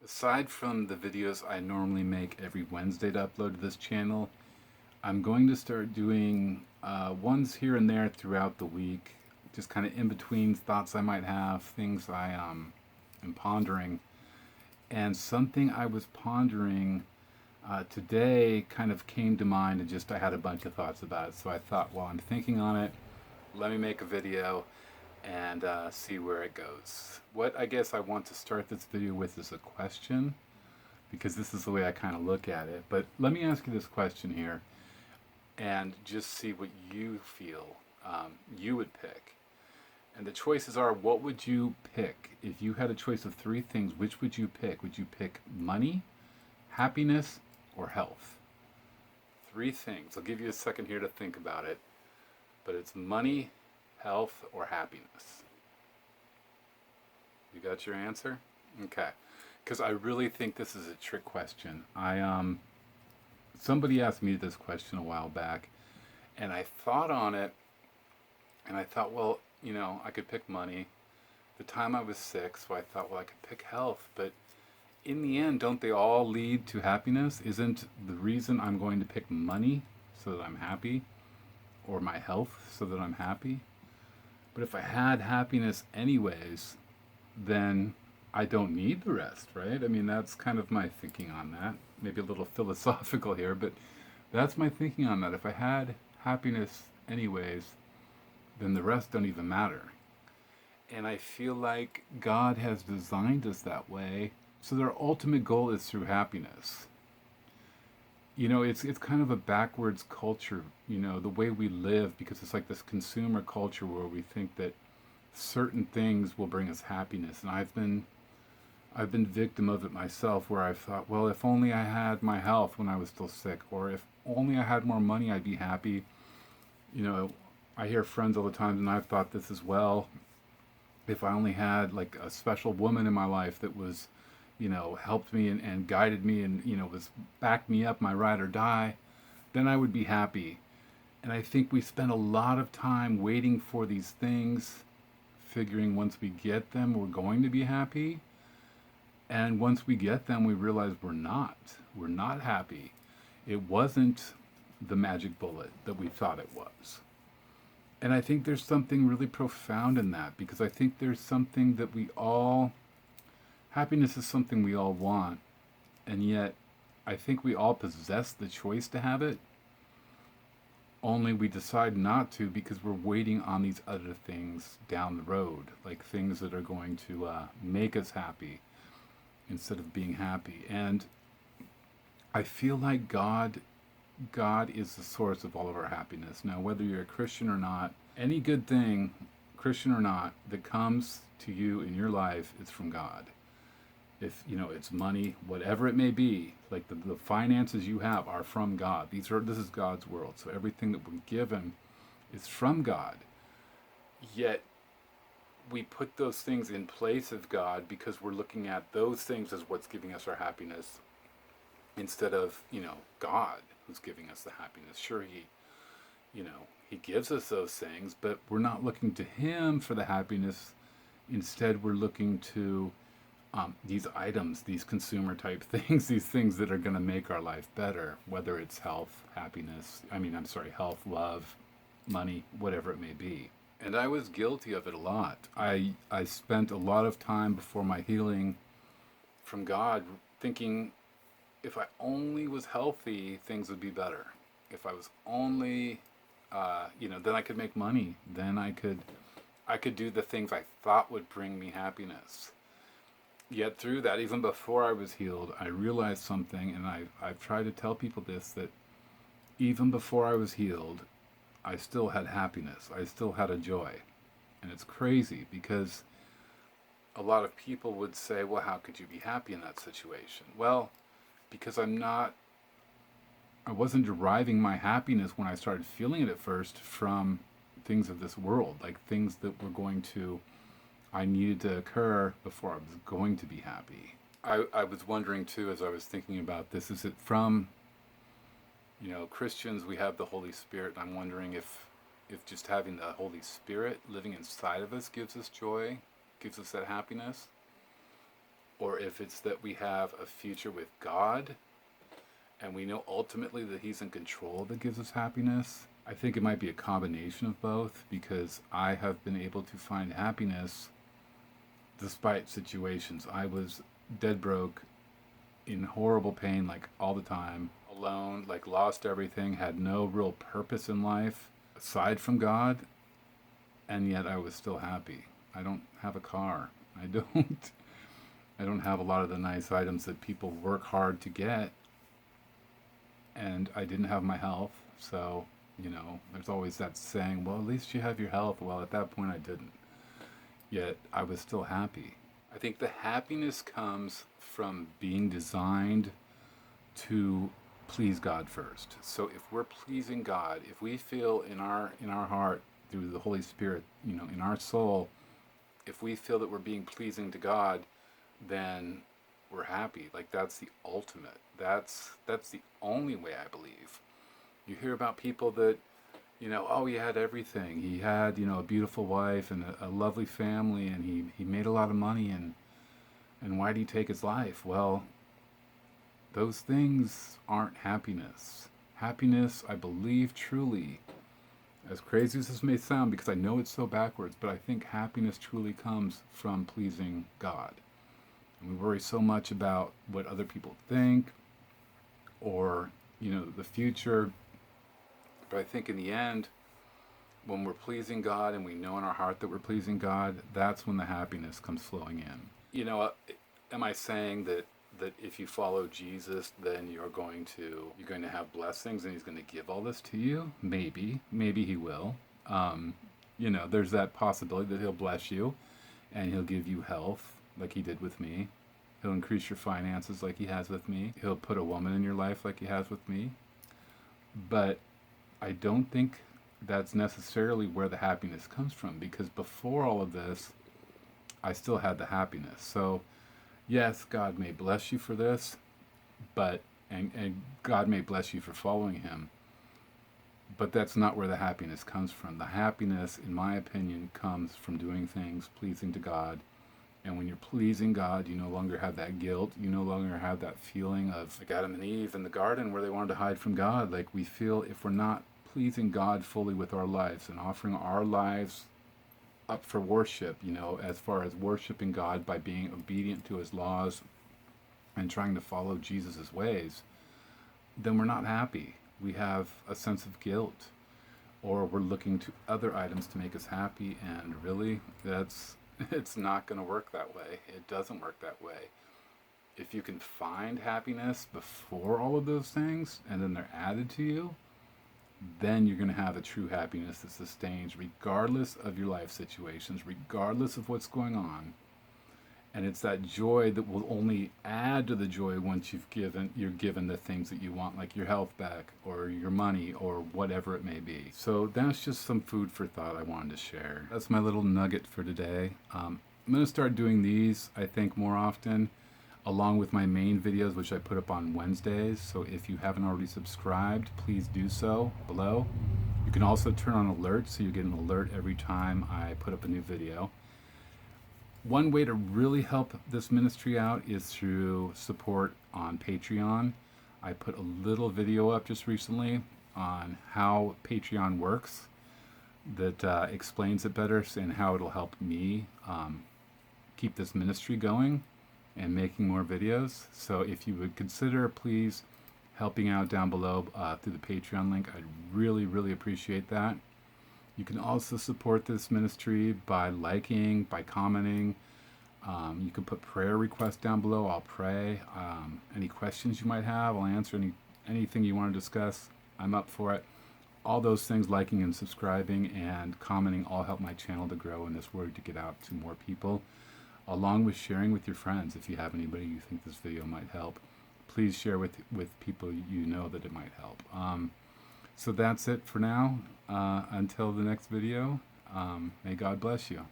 Aside from the videos I normally make every Wednesday to upload to this channel, I'm going to start doing ones here and there throughout the week, just kind of in between thoughts I might have, things I am pondering. And something I was pondering today kind of came to mind, and just I had a bunch of thoughts about it. So I thought, while I'm thinking on it, let me make a video and see where it goes. What I guess I want to start this video with is a question, because this is the way I kind of look at it. But let me ask you this question here and just see what you feel you would pick. And the choices are, what would you pick? If you had a choice of three things, which would you pick? Would you pick money, happiness, or health? Three things. I'll give you a second here to think about it. But it's money, health, or happiness. You got your answer? Okay. Because I really think this is a trick question. Somebody asked me this question a while back, and I thought on it, and I thought, well, I could pick money. The time I was sick, so I thought, well, I could pick health, but in the end, don't they all lead to happiness? Isn't the reason I'm going to pick money so that I'm happy, or my health so that I'm happy? But if I had happiness anyways, then I don't need the rest, right? I mean, that's kind of my thinking on that. Maybe a little philosophical here, but that's my thinking on that. If I had happiness anyways, then the rest don't even matter. And I feel like God has designed us that way, so their ultimate goal is through happiness. It's kind of a backwards culture, the way we live, because it's like this consumer culture where we think that certain things will bring us happiness. And I've been victim of it myself, where I've thought, well, if only I had my health when I was still sick, or if only I had more money, I'd be happy. You know, I hear friends all the time, and I've thought this as well. If I only had like a special woman in my life that was, helped me and guided me and, was backed me up my ride or die, then I would be happy. And I think we spend a lot of time waiting for these things, figuring once we get them, we're going to be happy. And once we get them, we realize we're not. We're not happy. It wasn't the magic bullet that we thought it was. And I think there's something really profound in that, because I think there's something that happiness is something we all want. And yet, I think we all possess the choice to have it. Only we decide not to because we're waiting on these other things down the road, like things that are going to make us happy instead of being happy. And I feel like God is the source of all of our happiness. Now, whether you're a Christian or not, any good thing, Christian or not, that comes to you in your life is from God. If it's money, whatever it may be, like the finances you have are from God. This is God's world. So everything that we're given is from God. Yet we put those things in place of God because we're looking at those things as what's giving us our happiness, instead of God who's giving us the happiness. Sure, he gives us those things, but we're not looking to him for the happiness. Instead, we're looking to these items, these consumer type things, these things that are going to make our life better, whether it's health, health, love, money, whatever it may be. And I was guilty of it a lot. I spent a lot of time before my healing from God thinking, if I only was healthy, things would be better. If I was only, then I could make money. Then I could do the things I thought would bring me happiness. Yet through that, even before I was healed, I realized something, and I've tried to tell people this, that even before I was healed, I still had happiness. I still had a joy. And it's crazy because a lot of people would say, well, how could you be happy in that situation? Well, because I wasn't deriving my happiness when I started feeling it at first from things of this world, like things that I needed to occur before I was going to be happy. I was wondering too, as I was thinking about this, is it from, Christians, we have the Holy Spirit, and I'm wondering if just having the Holy Spirit living inside of us gives us joy, gives us that happiness, or if it's that we have a future with God and we know ultimately that He's in control that gives us happiness. I think it might be a combination of both, because I have been able to find happiness despite situations. I was dead broke, in horrible pain, like all the time, alone, like lost everything, had no real purpose in life aside from God, and yet I was still happy. I don't have a car. I don't. I don't have a lot of the nice items that people work hard to get, and I didn't have my health. So, there's always that saying, well, at least you have your health. Well, at that point I didn't. Yet I was still happy. I think the happiness comes from being designed to please God first. So if we're pleasing God, if we feel in our heart through the Holy Spirit, in our soul, if we feel that we're being pleasing to God, then we're happy. Like, that's the ultimate. That's the only way, I believe. You hear about people that, oh, he had everything. He had, a beautiful wife and a lovely family, and he made a lot of money, and why did he take his life? Well, those things aren't happiness. Happiness, I believe truly, as crazy as this may sound, because I know it's so backwards, but I think happiness truly comes from pleasing God. And we worry so much about what other people think, or, the future. But I think in the end, when we're pleasing God and we know in our heart that we're pleasing God, that's when the happiness comes flowing in. Am I saying that if you follow Jesus, then you're going to have blessings and He's going to give all this to you? Maybe He will. There's that possibility that He'll bless you and He'll give you health like He did with me. He'll increase your finances like He has with me. He'll put a woman in your life like He has with me. But I don't think that's necessarily where the happiness comes from, because before all of this, I still had the happiness. So, yes, God may bless you for this, but and God may bless you for following Him, but that's not where the happiness comes from. The happiness, in my opinion, comes from doing things pleasing to God. And when you're pleasing God, you no longer have that guilt. You no longer have that feeling of like Adam and Eve in the garden where they wanted to hide from God. Like, we feel if we're not pleasing God fully with our lives and offering our lives up for worship, as far as worshiping God by being obedient to His laws and trying to follow Jesus' ways, then we're not happy. We have a sense of guilt, or we're looking to other items to make us happy, and really, it's not going to work that way. It doesn't work that way. If you can find happiness before all of those things, and then they're added to you, then you're going to have a true happiness that sustains regardless of your life situations, regardless of what's going on. And it's that joy that will only add to the joy once you're given the things that you want, like your health back or your money or whatever it may be. So that's just some food for thought I wanted to share. That's my little nugget for today. I'm going to start doing these, I think, more often, along with my main videos, which I put up on Wednesdays. So if you haven't already subscribed, please do so below. You can also turn on alerts so you get an alert every time I put up a new video. One way to really help this ministry out is through support on Patreon. I put a little video up just recently on how Patreon works that explains it better and how it'll help me keep this ministry going and making more videos. So if you would consider, please, helping out down below through the Patreon link, I'd really, really appreciate that. You can also support this ministry by liking, by commenting. You can put prayer requests down below. I'll pray. Any questions you might have, I'll answer. Anything you want to discuss, I'm up for it. All those things, liking and subscribing and commenting, all help my channel to grow and this word to get out to more people, along with sharing with your friends. If you have anybody you think this video might help, please share with people you know that it might help. So that's it for now. Until the next video, may God bless you.